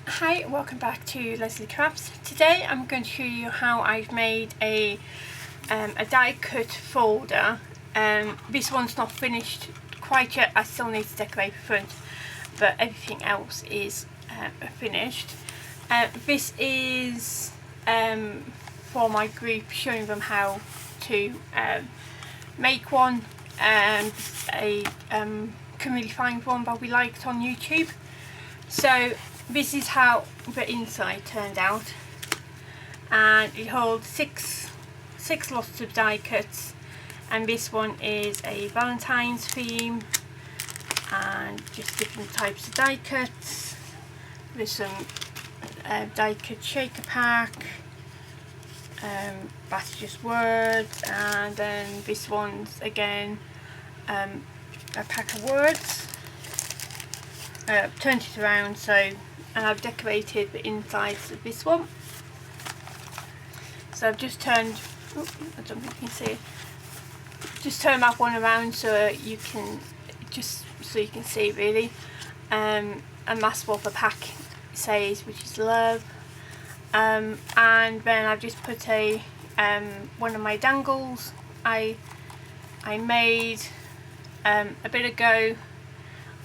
Hi, welcome back to Leslie Crafts. Today I'm going to show you how I've made a die cut folder. This one's not finished quite yet, I still need to decorate the front, but everything else is finished. This is for my group, showing them how to make one, and a can really find one that we liked on YouTube. So this is how the inside turned out, and it holds six lots of die cuts, and this one is a Valentine's theme and just different types of die cuts. There's some die cut shaker pack, that's just words, and then this one's again a pack of words. Turned it around, and I've decorated the insides of this one. So I've just turned, I don't think you can see it, just turn that one around so you can see really, and that's what the pack says, which is love. And then I've just put a one of my dangles I made a bit ago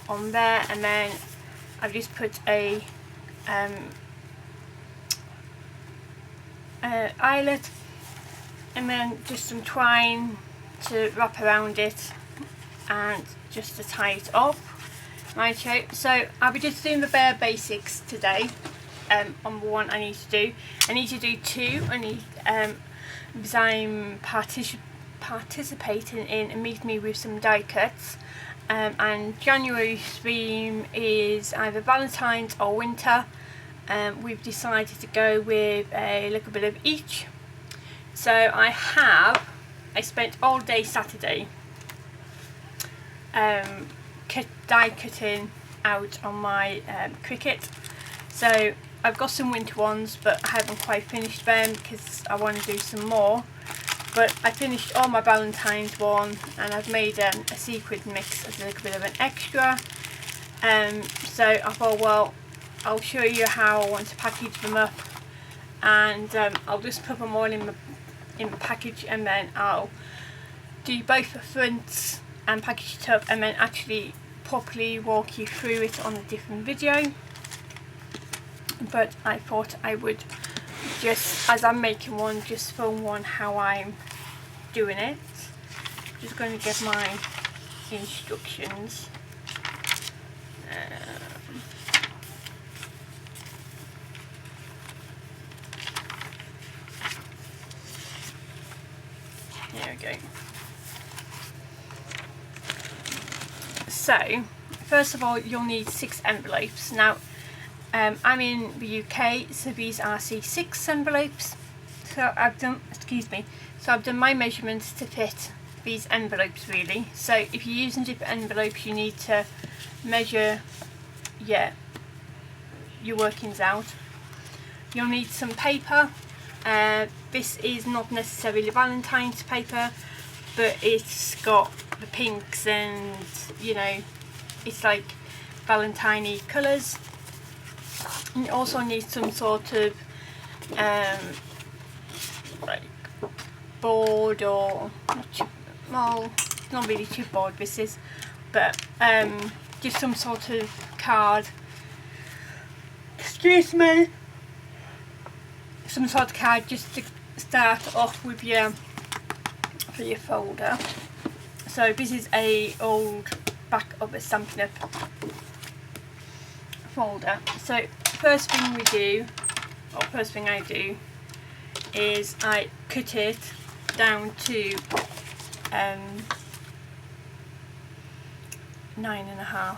on there, and then I've just put a eyelet, and then just some twine to wrap around it and just to tie it up. Right, so I'll be just doing the bare basics today. On the one I need to do two. Because I'm participating in a Meet Me with some die cuts. And January's theme is either Valentine's or winter. We've decided to go with a little bit of each. So I spent all day Saturday die cutting out on my Cricut. So I've got some winter ones, but I haven't quite finished them because I want to do some more. But I finished all my Valentine's one, and I've made a sequin mix as a little bit of an extra. So I thought, well, I'll show you how I want to package them up, and I'll just put them all in the package, and then I'll do both the fronts and package it up, and then actually properly walk you through it on a different video. But I thought I would just, as I'm making one, just film one how I'm doing it. Just going to get my instructions. There we go. So first of all, you'll need 6 envelopes. Now I'm in the UK, so these are C6 envelopes. So I've done my measurements to fit these envelopes really. So if you're using different envelopes, you need to measure your workings out. You'll need some paper. This is not necessarily Valentine's paper, but it's got the pinks and, you know, it's like Valentine-y colours. You also need some sort of like board, or not really chipboard this is, but just some sort of card. Excuse me. Some sort of card just to start off with for your folder. So this is a old back of a Stampin' Up! Folder. So first thing I do is I cut it down to 9.5,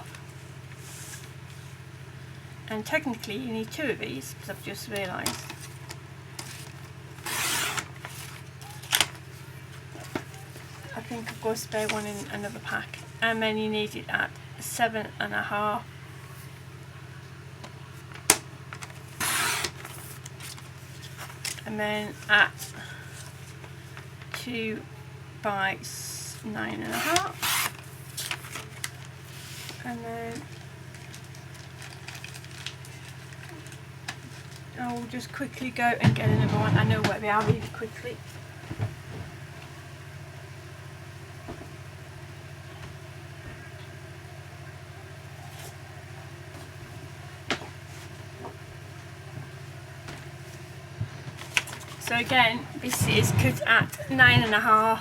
and technically you need 2 of these because I've just realised. I think I've got a spare one in another pack, and then you need it at 7.5. And then at 2 by 9.5, and then I'll just quickly go and get another one. I know where they are really quickly. So again, this is cut at 9.5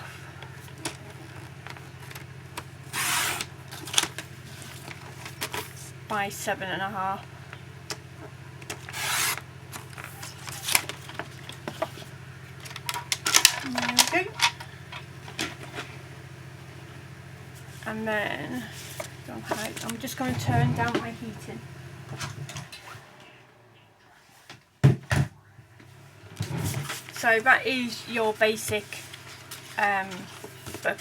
by 7.5. There we go. And then, don't hide, I'm just going to turn down my heating. So that is your basic book.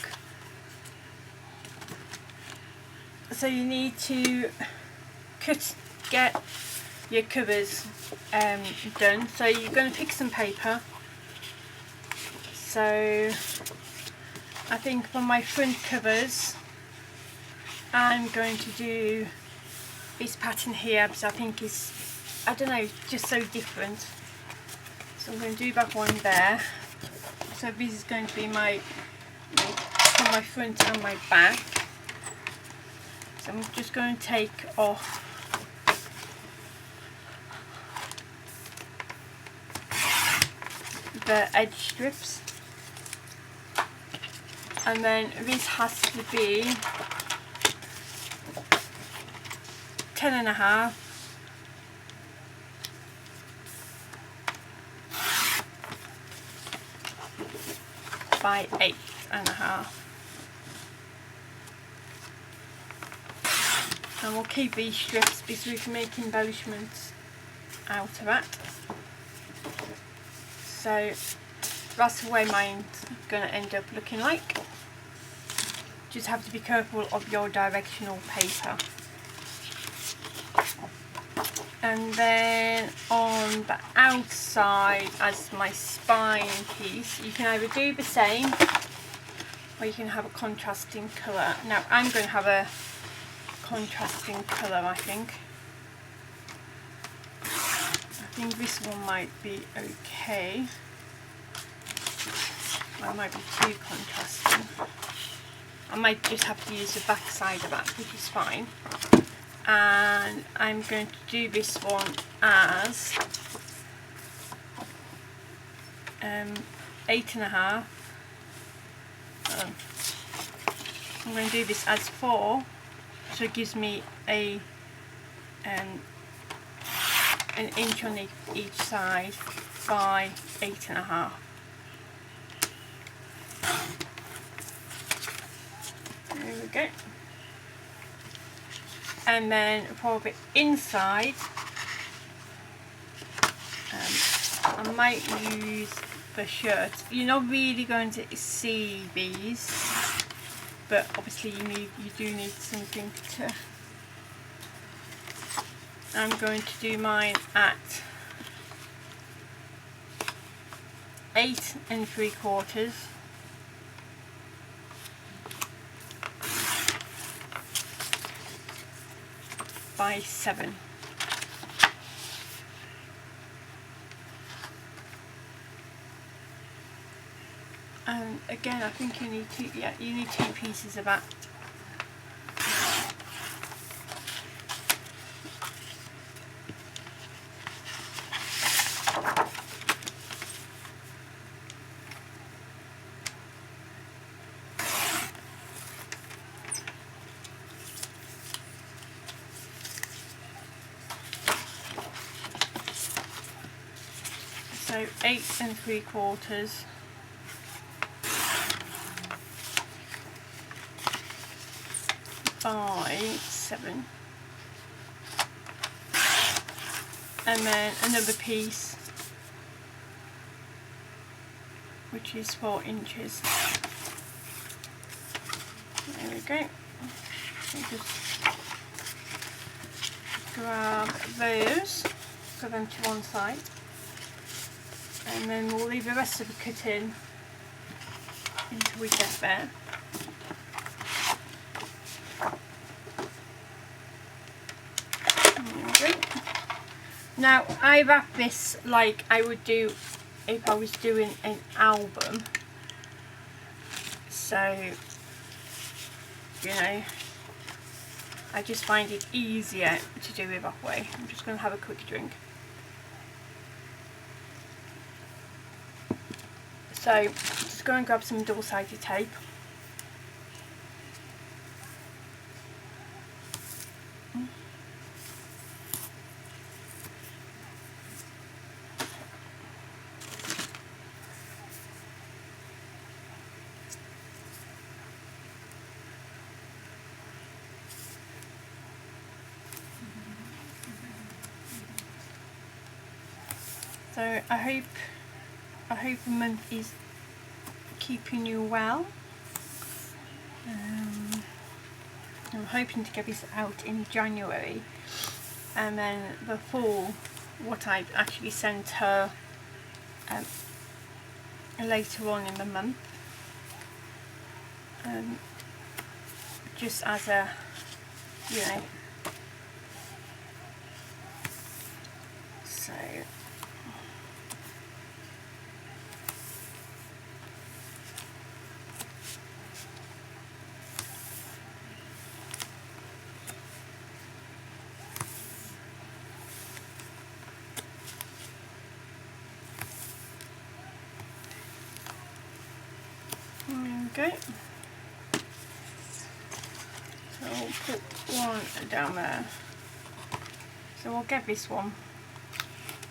So you need to get your covers done. So you're going to pick some paper. So I think for my front covers I'm going to do this pattern here because I think is, I don't know, just so different. So I'm going to do that one there. So this is going to be my front and my back. So I'm just going to take off the edge strips, and then this has to be 10.5 by 8.5, and we'll keep these strips because we can make embellishments out of that. So that's the way mine's going to end up looking like. Just have to be careful of your directional paper. And then on the outside as my spine piece, you can either do the same or you can have a contrasting colour. Now I'm going to have a contrasting colour, I think. I think this one might be okay. It might be too contrasting. I might just have to use the back side of that, which is fine. And I'm going to do this one as 8.5. I'm going to do this as 4, so it gives me an inch on each side by 8.5. There we go. And then for the inside, I might use the shirt. You're not really going to see these, but obviously you do need something to. I'm going to do mine at 8 3/4 by 7. And again, I think you need two. Yeah, you need 2 pieces of that. So 8 3/4 by 7, and then another piece which is 4 inches. There we go. I'll just grab those, put them to one side, and then we'll leave the rest of the cut in until we get there. There we go. Now I wrap this like I would do if I was doing an album, so you know, I just find it easier to do it that way. I'm just going to have a quick drink. So just go and grab some double-sided tape. So I hope the month is keeping you well. I'm hoping to get this out in January, and then before what I've actually sent her later on in the month, just as a, you know, so there we go. So I'll put one down there. So I'll get this one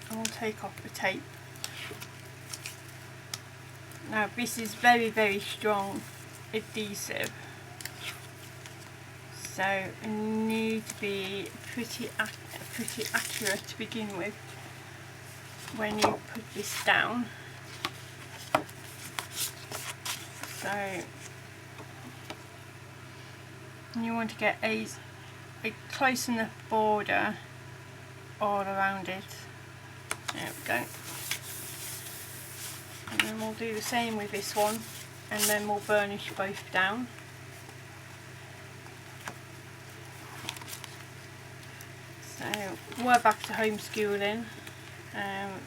and we'll take off the tape. Now this is very strong adhesive, so you need to be pretty accurate to begin with when you put this down. So you want to get a close enough border all around it. There we go. And then we'll do the same with this one, and then we'll burnish both down. So we're back to homeschooling,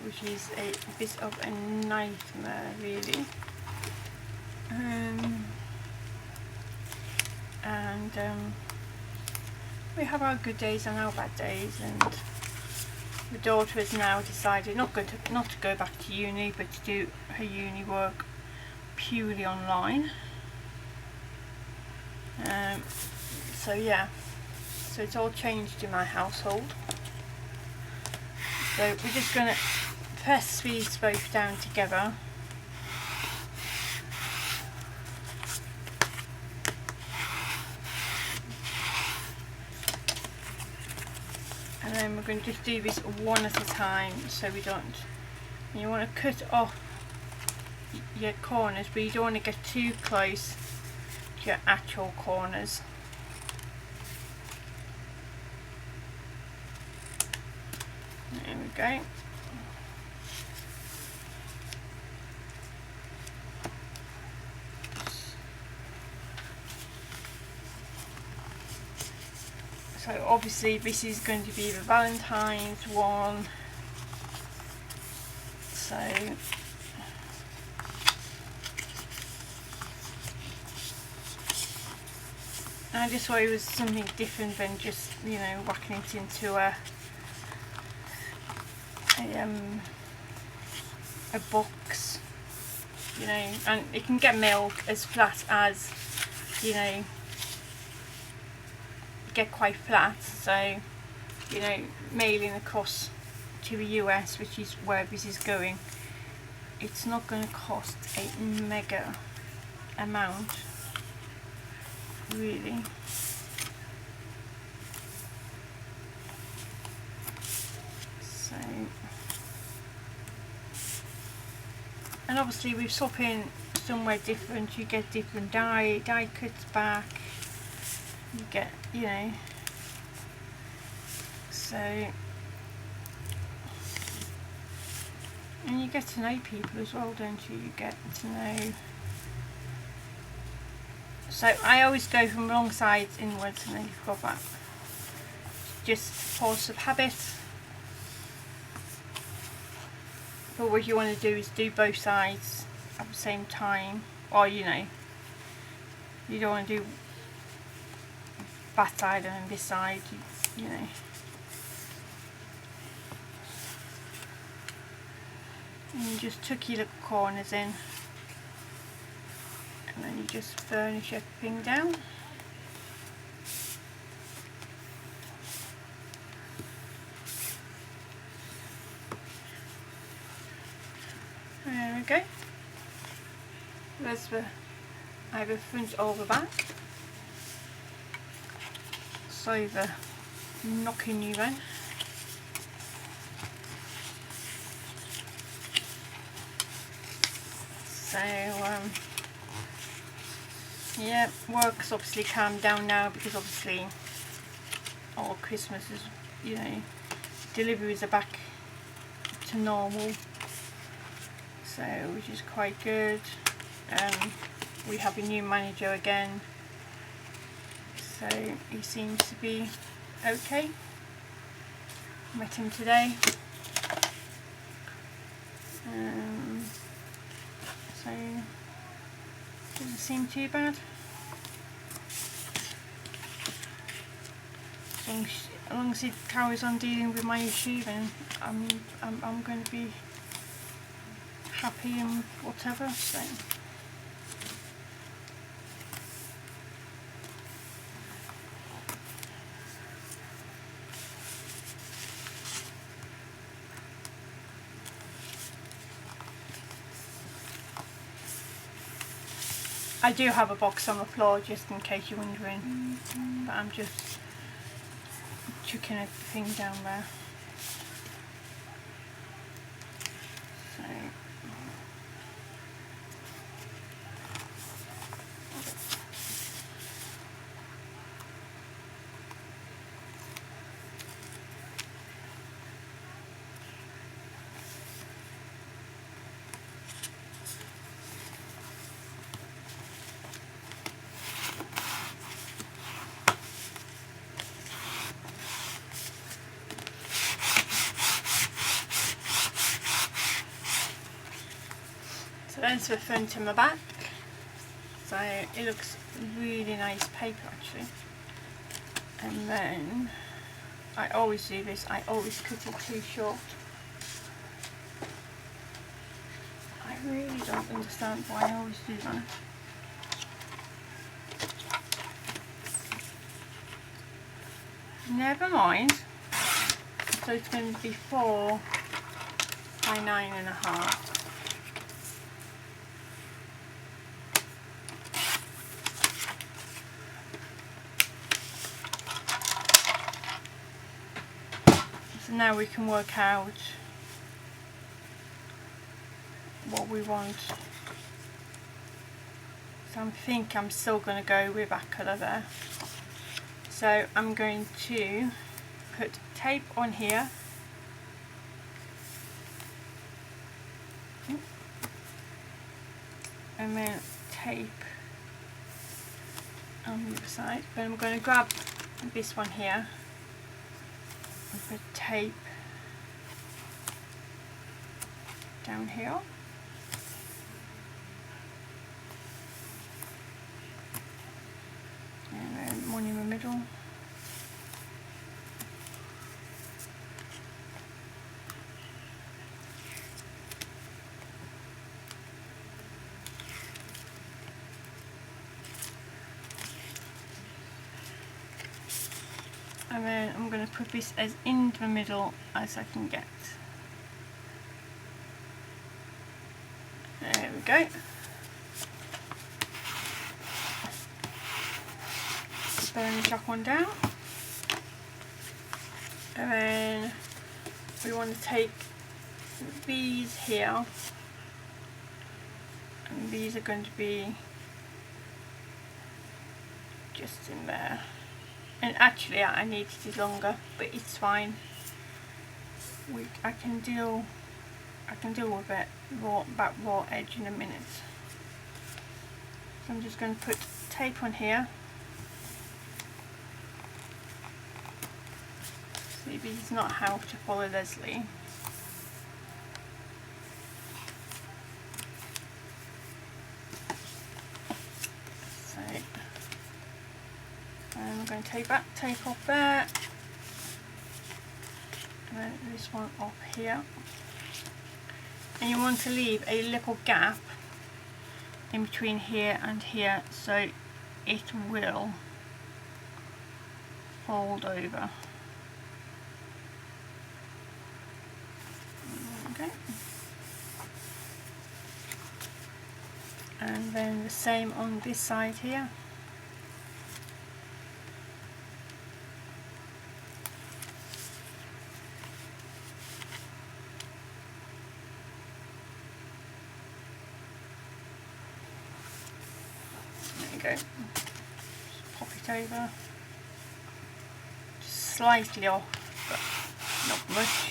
which is a bit of a nightmare really. We have our good days and our bad days, and the daughter has now decided not to go back to uni, but to do her uni work purely online. So yeah, so it's all changed in my household. So we're just going to press these both down together. And then we're going to just do this one at a time, so we don't. You want to cut off your corners, but you don't want to get too close to your actual corners. There we go. So obviously this is going to be the Valentine's one. So I just thought it was something different than just, you know, whacking it into a box, you know, and it can get mailed as flat as, you know, get quite flat, so, you know, mailing across to the US, which is where this is going, it's not going to cost a mega amount really. So, and obviously with swapping somewhere different, you get different die cuts back, you get, you know, so, and you get to know people as well, don't you? You get to know. So I always go from wrong sides inwards, and then you've got that. Just force of habit. but what you want to do is do both sides at the same time, or you know, you don't want to do that side and this side, you know. And you just tuck your little corners in, and then you just furnish everything down. There we go. There's either front or the back. So the knocking you in. So yeah, work's obviously calmed down now because obviously all Christmas is, you know, deliveries are back to normal, so which is quite good. We have a new manager again, so he seems to be okay. Met him today. So doesn't seem too bad. As long as he carries on dealing with my issue, then I'm going to be happy and whatever. So. I do have a box on the floor just in case you're wondering, but I'm just chucking everything down there. So. So there's the front and the back. So it looks really nice paper actually. And then I always do this, I always cut it too short. I really don't understand why I always do that. Never mind. So it's going to be 4 by 9.5. So now we can work out what we want. So I think I'm still going to go with that colour there. So I'm going to put tape on here. And then tape on the other side. But I'm going to grab this one here and put tape down here. And then one in the middle. And then I'm going to put this as in the middle as I can get. There we go. Burnish that one down. And then we want to take these here. And these are going to be just in there. And actually I need it longer, but it's fine. I can deal with it that raw edge in a minute. So I'm just going to put tape on here. See, this is not how to follow Leslie. I'm going to take that tape off there, and then this one off here. And you want to leave a little gap in between here and here so it will fold over. Okay. And then the same on this side here. There you go. Just pop it over. Just slightly off, but not much.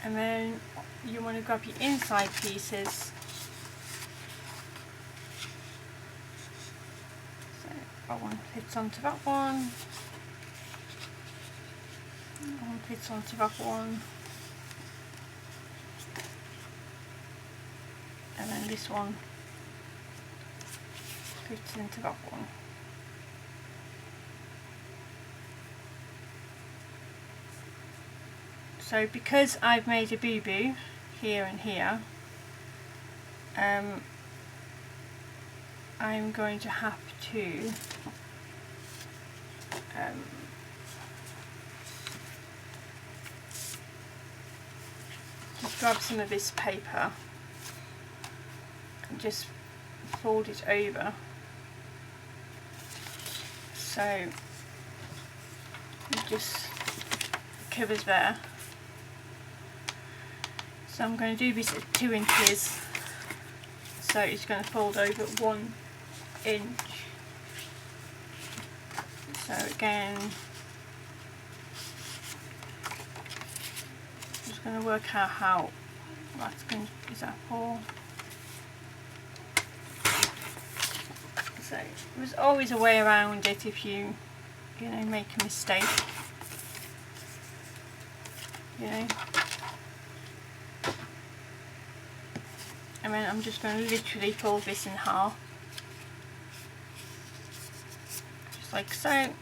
And then you want to grab your inside pieces. So that one fits onto that one. That one fits onto that one. And then this one fits into that one. So because I've made a boo-boo here and here, I'm going to have to just grab some of this paper and just fold it over so it just covers there. So I'm going to do this at 2 inches, so it's going to fold over 1 inch. So again, I'm just going to work out how that's going to, is that 4? So there's always a way around it if you know, make a mistake, you know. And then I'm just going to literally fold this in half, just like so.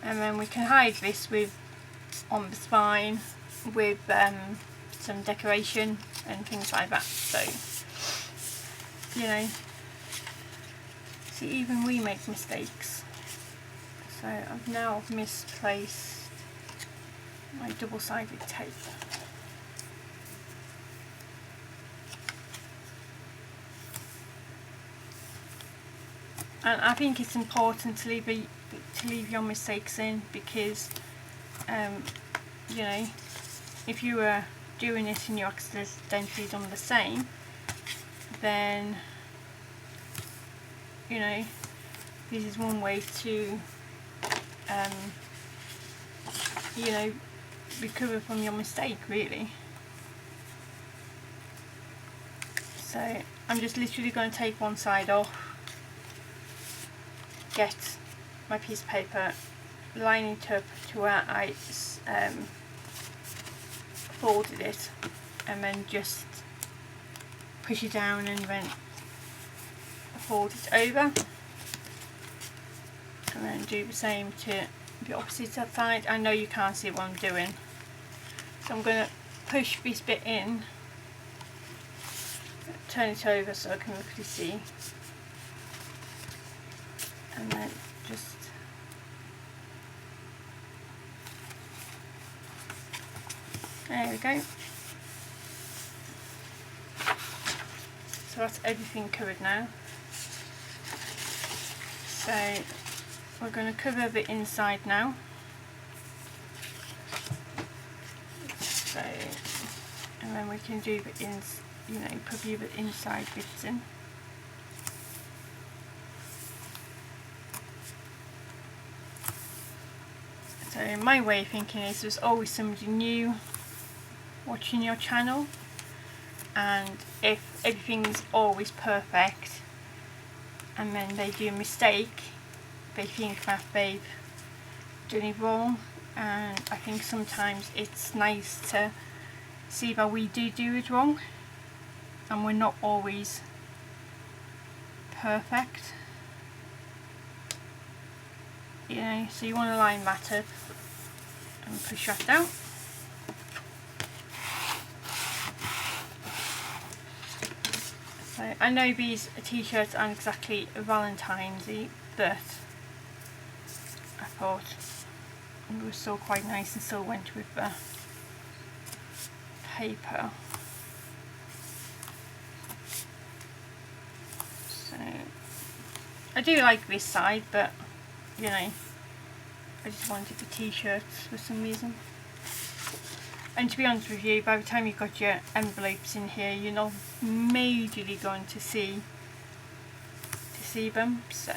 And then we can hide this with on the spine with some decoration and things like that. So, you know, see, even we make mistakes. So I've now misplaced my double-sided tape. And I think it's important to leave your mistakes in, because you know, if you were doing it and you accidentally done the same, then you know, this is one way to you know, recover from your mistake, really. So I'm just literally going to take one side off, get my piece of paper, line it up to where I folded it, and then just push it down and then fold it over, and then do the same to the opposite side. I know you can't see what I'm doing, so I'm going to push this bit in, turn it over so I can roughly see, and then just there we go. So that's everything covered now. So we're going to cover the inside now. So, and then we can do the you know, put the inside bits in. So my way of thinking is there's always somebody new watching your channel, and if everything's always perfect and then they do a mistake, they think that they've done it wrong, and I think sometimes it's nice to see that we do it wrong, and we're not always perfect. You know, so you want to line that up and push that down. So I know these t-shirts aren't exactly Valentine's-y, but I thought it was still quite nice and still went with the paper. So I do like this side, but you know, I just wanted the t-shirts for some reason. And to be honest with you, by the time you've got your envelopes in here, you're not majorly going to see them. So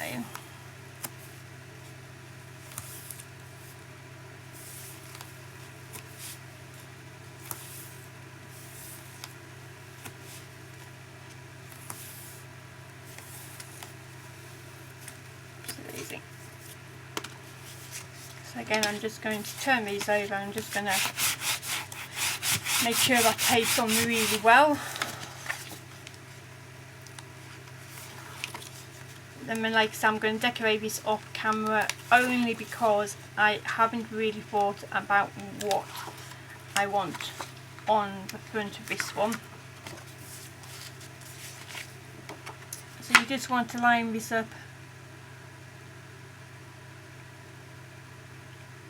easy. So again, I'm just going to turn these over. I'm just going to make sure that tapes on really well. Then, like I said, I'm going to decorate this off camera only because I haven't really thought about what I want on the front of this one. So you just want to line this up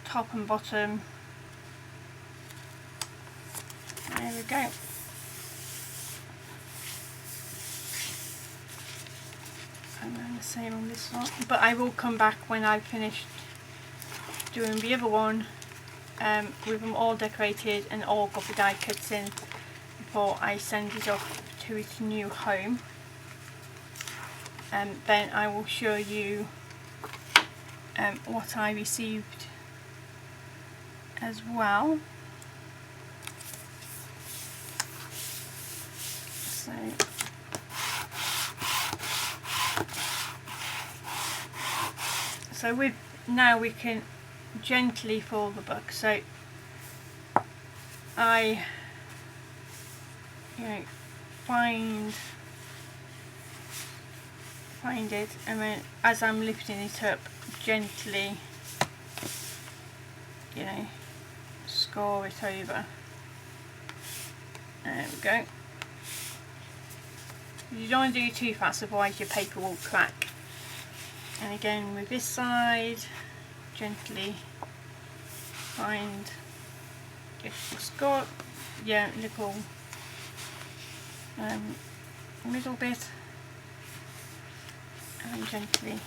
top and bottom. There we go. And then the same on this one. But I will come back when I've finished doing the other one with them all decorated and all got the die cuts in before I send it off to its new home. And then I will show you what I received as well. So with now we can gently fold the book. So I, you know, find it, and then as I'm lifting it up, gently, you know, score it over. There we go. You don't want to do it too fast, otherwise your paper will crack. And again with this side, gently find just score, yeah, little middle bit, and gently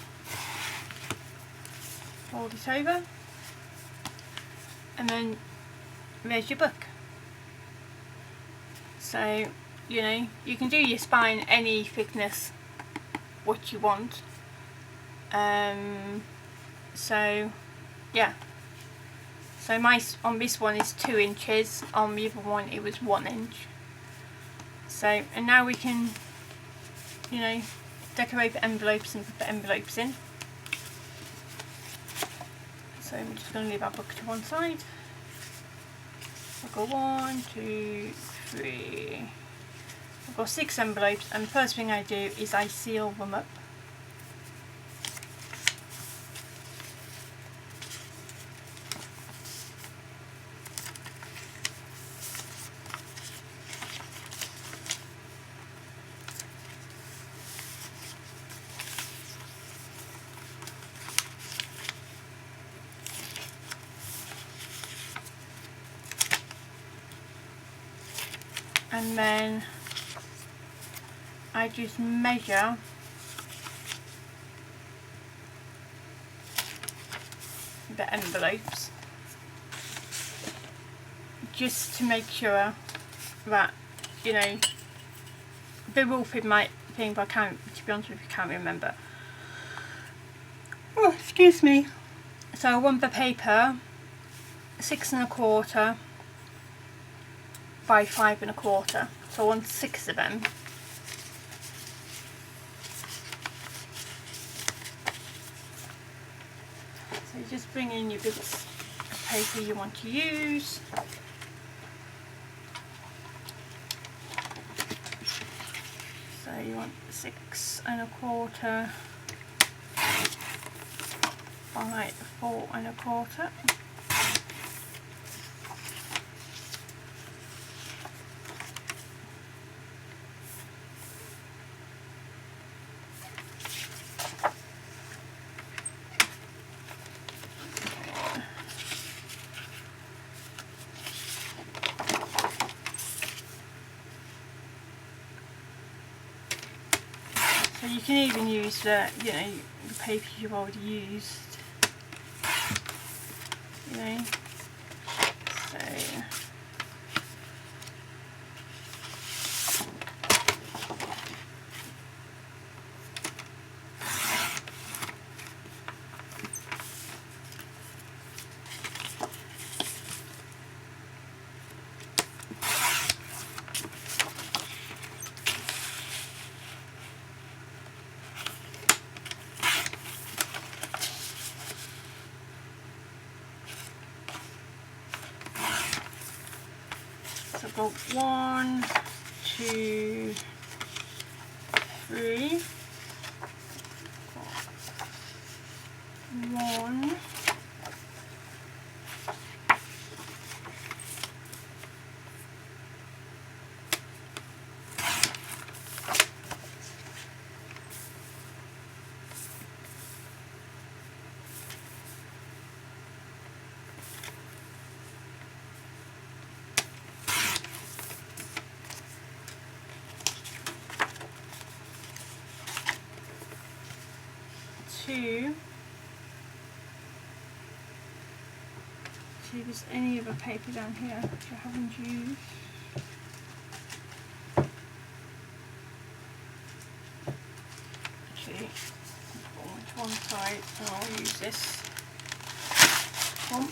fold it over, and then there's your book. So, you know, you can do your spine any thickness what you want. So yeah, so my on this one is 2 inches, on the other one it was 1 inch. So, and now we can, you know, decorate the envelopes and put the envelopes in. So I'm just going to leave our book to one side. I'll go 1, 2, 3. I've got 6 envelopes, and the first thing I do is I seal them up. And then I just measure the envelopes just to make sure that, you know, the rule fit my thing, but I can't, to be honest with you, can't remember. Oh, excuse me. So I want the paper 6 1/4 by 5 1/4. So I want 6 of them. So you just bring in your bits of paper you want to use. So you want 6 1/4 by 4 1/4. So you can even use the, you know, the paper you've already used, you know. So I've got 1, 2, 3, 1, 2. See if there's any other paper down here which I haven't used. Actually, I'll go to one side and I'll use this one.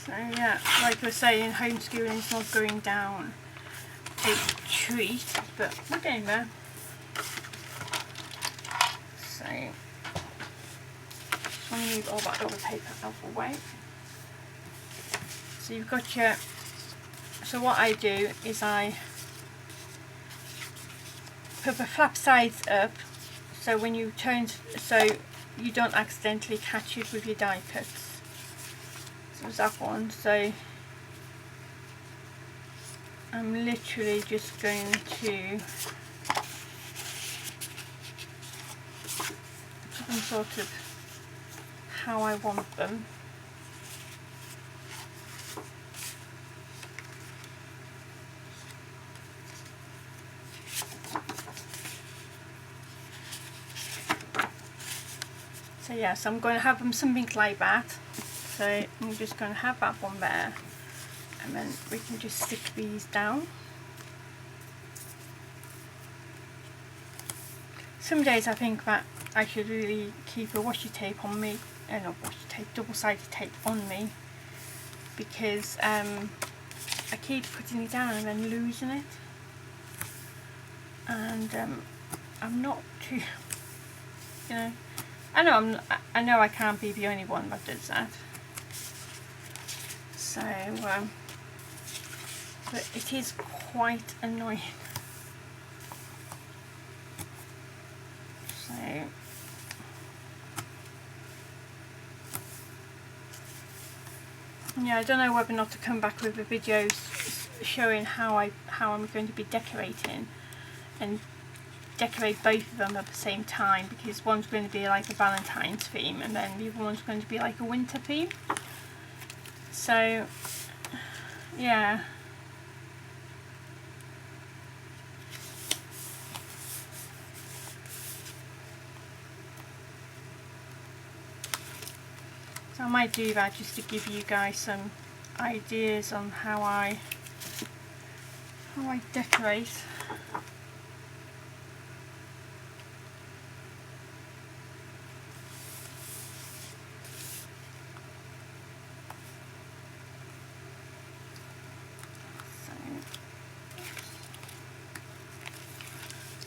So yeah, like I was saying, homeschooling is not going down a treat, but we're getting there. So just want to move all that other paper out of the way. So you've got your, so what I do is I put the flap sides up so when you turn, so you don't accidentally catch it with your die cuts. So there's that one. So I'm literally just going to put them sort of how I want them. So yeah, so I'm going to have them something like that. So I'm just going to have that one there, and then we can just stick these down. Some days I think that I should really keep a washi tape on me, not washi tape, double-sided tape on me, because I keep putting it down and then losing it, and I'm not too, you know, I know I can't be the only one that does that. So, but it is quite annoying. So, yeah, I don't know whether or not to come back with the videos showing how I'm going to be decorating, and decorate both of them at the same time, because one's going to be like a Valentine's theme and then the other one's going to be like a winter theme. So yeah, so I might do that just to give you guys some ideas on how I decorate.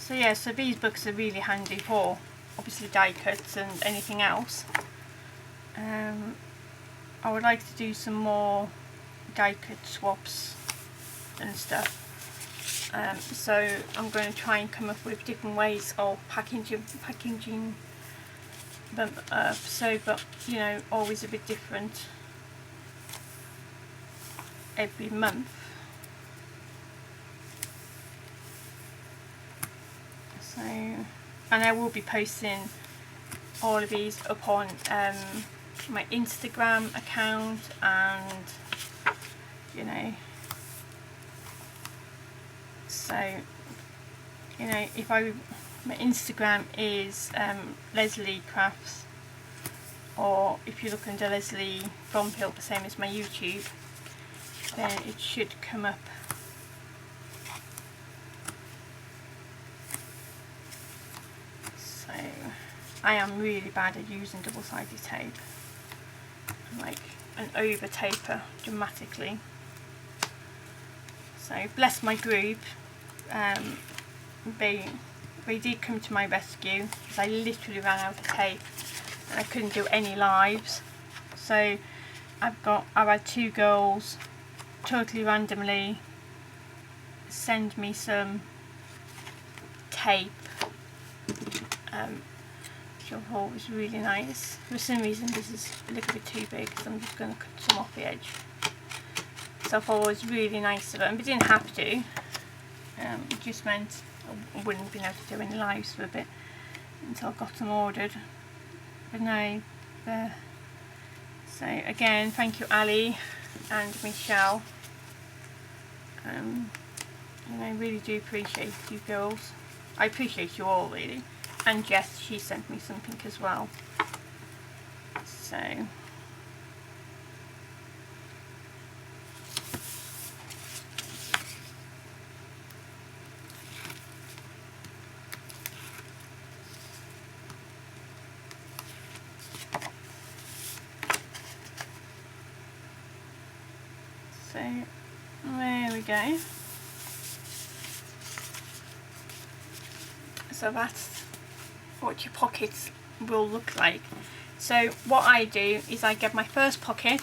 So yeah, so these books are really handy for obviously die cuts and anything else. I would like to do some more die cut swaps and stuff. So I'm going to try and come up with different ways of packaging them up, so but you know, always a bit different every month. So, and I will be posting all of these up on my Instagram account, and you know, so you know, if my Instagram is Leslie Crafts, or if you look under Leslie Bromfield, the same as my YouTube, then it should come up. So I am really bad at using double-sided tape. I'm like an over taper dramatically. So bless my group, they did come to my rescue, because I literally ran out of tape and I couldn't do any lives. So I've had 2 girls totally randomly send me some tape, which I thought was really nice. For some reason this is a little bit too big, so I'm just going to cut some off the edge. So I thought it was really nice of them, but didn't have to. It just meant I wouldn't be able to do any lives for a bit until I got them ordered. But no, there. So again, thank you Ali and Michelle. And I really do appreciate you girls. I appreciate you all really. And Jess, she sent me something as well. So there we go. So that's what your pockets will look like. So what I do is I get my first pocket,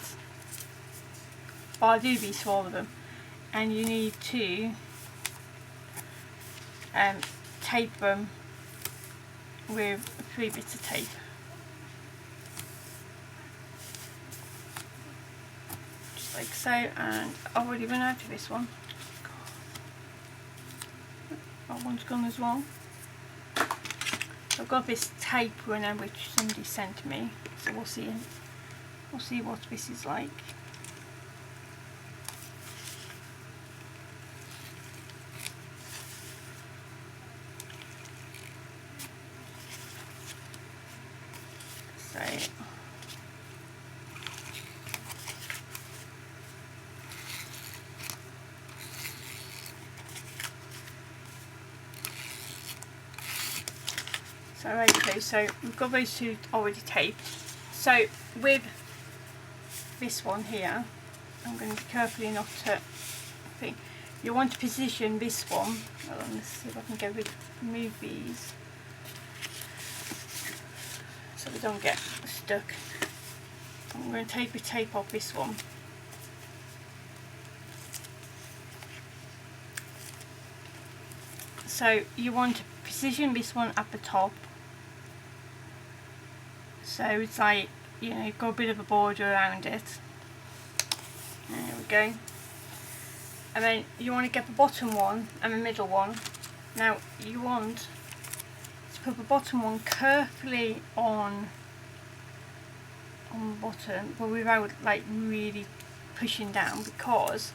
well, I do these for all of them, and you need to tape them with 3 bits of tape. Just like so, and I've already run out of this one. That one's gone as well. So I've got this tape runner which somebody sent me, so we'll see what this is like. Okay, so we've got those 2 already taped. So with this one here, I'm going to be carefully not to think. You want to position this one. Well, let's see if I can remove these so they don't get stuck. I'm going to take the tape off this one. So you want to position this one at the top. So it's like, you know, you've got a bit of a border around it. There we go. And then you want to get the bottom one and the middle one. Now you want to put the bottom one carefully on the bottom, but without like really pushing down, because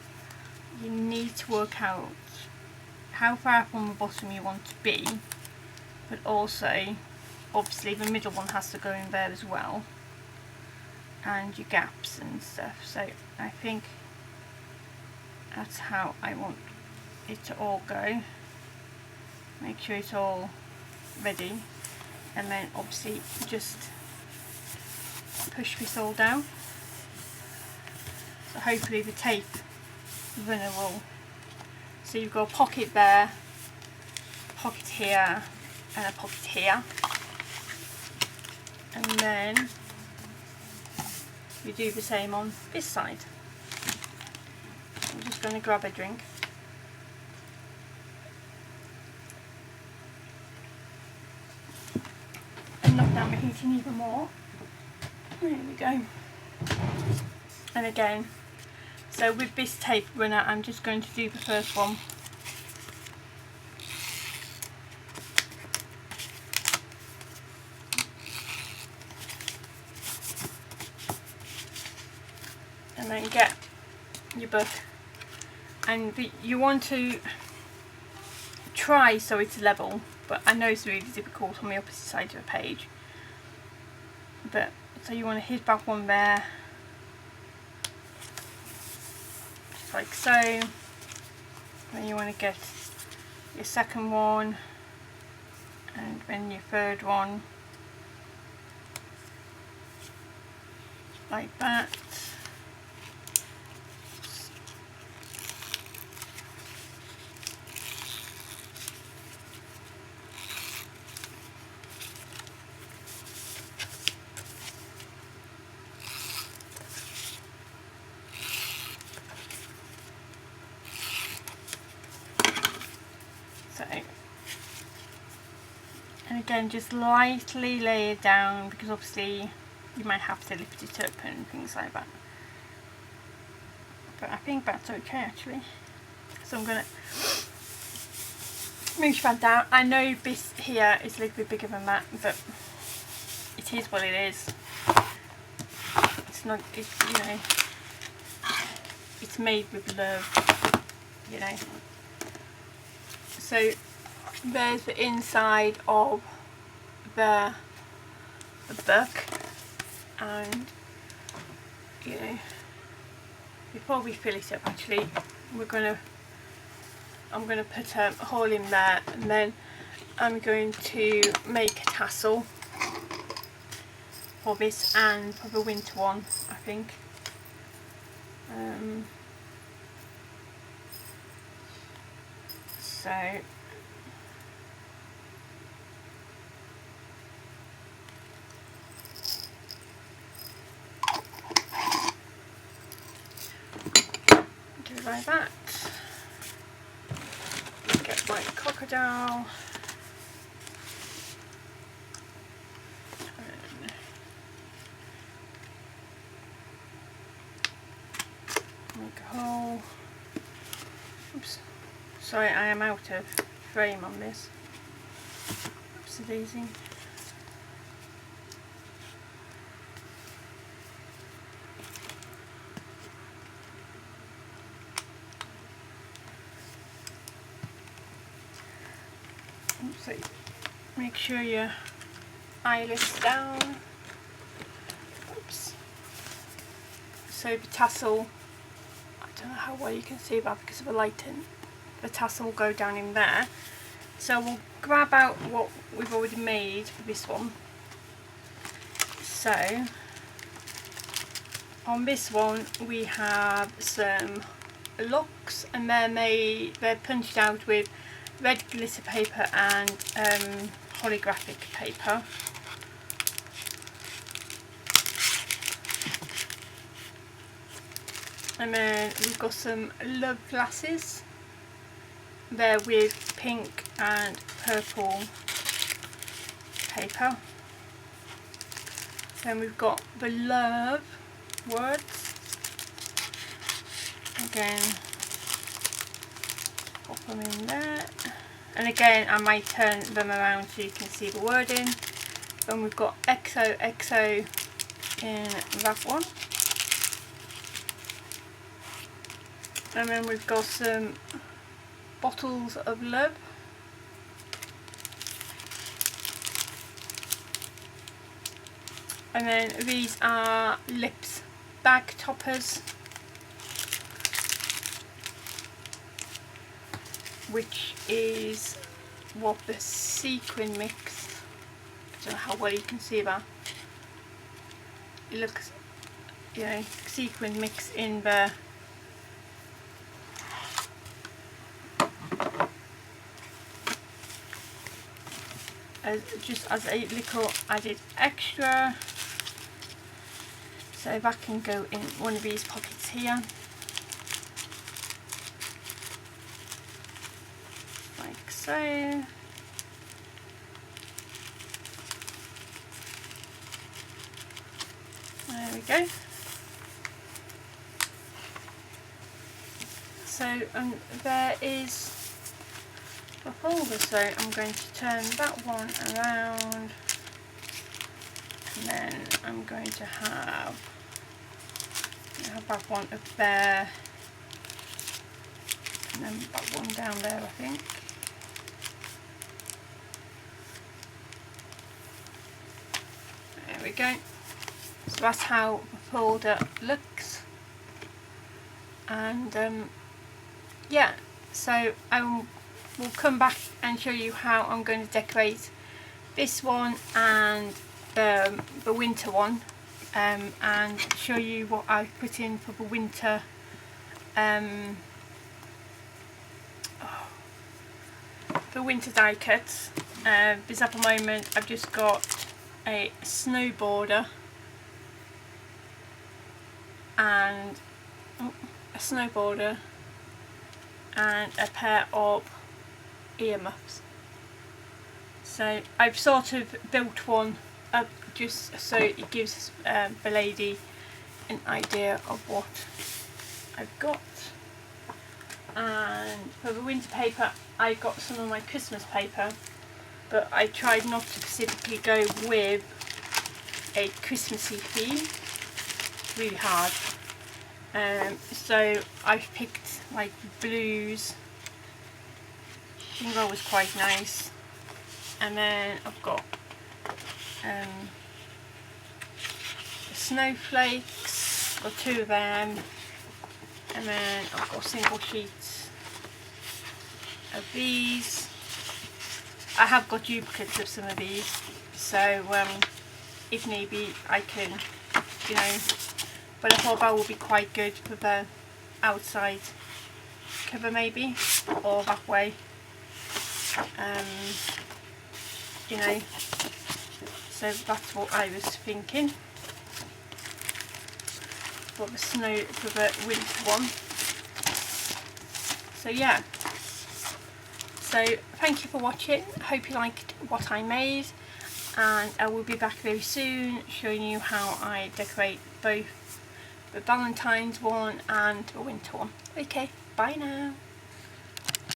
you need to work out how far from the bottom you want to be, but also obviously the middle one has to go in there as well, and your gaps and stuff. So I think that's how I want it to all go. Make sure it's all ready, and then obviously just push this all down. So hopefully the tape runner will, so you've got a pocket there, pocket here and a pocket here, and then you do the same on this side. I'm just going to grab a drink. And knock down the heating even more. There we go. And again, so with this tape runner, I'm just going to do the first one. And then get your book, and you want to try so it's level, but I know it's really difficult on the opposite side of the page. But so you want to hit back one there, just like so. Then you want to get your second one, and then your third one, like that. And again, just lightly lay it down, because obviously you might have to lift it up and things like that. But I think that's okay actually. So I'm going to move that down. I know this here is a little bit bigger than that, but it is what it is. It's not, you know, it's made with love, you know. So there's the inside of the book, and you know, before we fill it up actually, I'm gonna put a hole in there, and then I'm going to make a tassel for this and for the winter one, I think. So do it like that. Get my crocodile. Make a hole. Oops. Sorry, I am out of frame on this. Oopsie daisy. So make sure your eyelid's down. Oops. So the tassel, I don't know how well you can see that because of the lighting. The tassel will go down in there. So we'll grab out what we've already made for this one. So on this one we have some locks, and they're punched out with red glitter paper and holographic paper. And then we've got some love glasses. They're with pink and purple paper. Then we've got the love words. Again, pop them in there. And again, I might turn them around so you can see the wording. Then we've got XOXO in that one. And then we've got some bottles of love. And then these are lips bag toppers, which is what the sequin mix. I don't know how well you can see that. It looks, you know, sequin mix in the just as a little added extra. So that can go in one of these pockets here, like so. There we go. So there is the folder, so I'm going to turn that one around, and then I'm going to have that one up there, and then that one down there, I think. There we go. So that's how the folder looks, and yeah, so I will come back and show you how I'm going to decorate this one and the winter one, and show you what I've put in for the winter. The winter die cuts, because at the moment I've just got a snowboarder and a pair of earmuffs. So I've sort of built one up just so it gives the lady an idea of what I've got. And for the winter paper, I got some of my Christmas paper, but I tried not to specifically go with a Christmassy theme. It's really hard. So I've picked like blues. I think that was quite nice. And then I've got the snowflakes, got two of them, and then I've got single sheets of these. I have got duplicates of some of these, so if need be I can, you know, but I thought that would be quite good for the outside cover maybe, or that way, you know, so that's what I was thinking for the winter one. So yeah, so thank you for watching. I hope you liked what I made, and I will be back very soon showing you how I decorate both the Valentine's one and the winter one. Okay, bye now.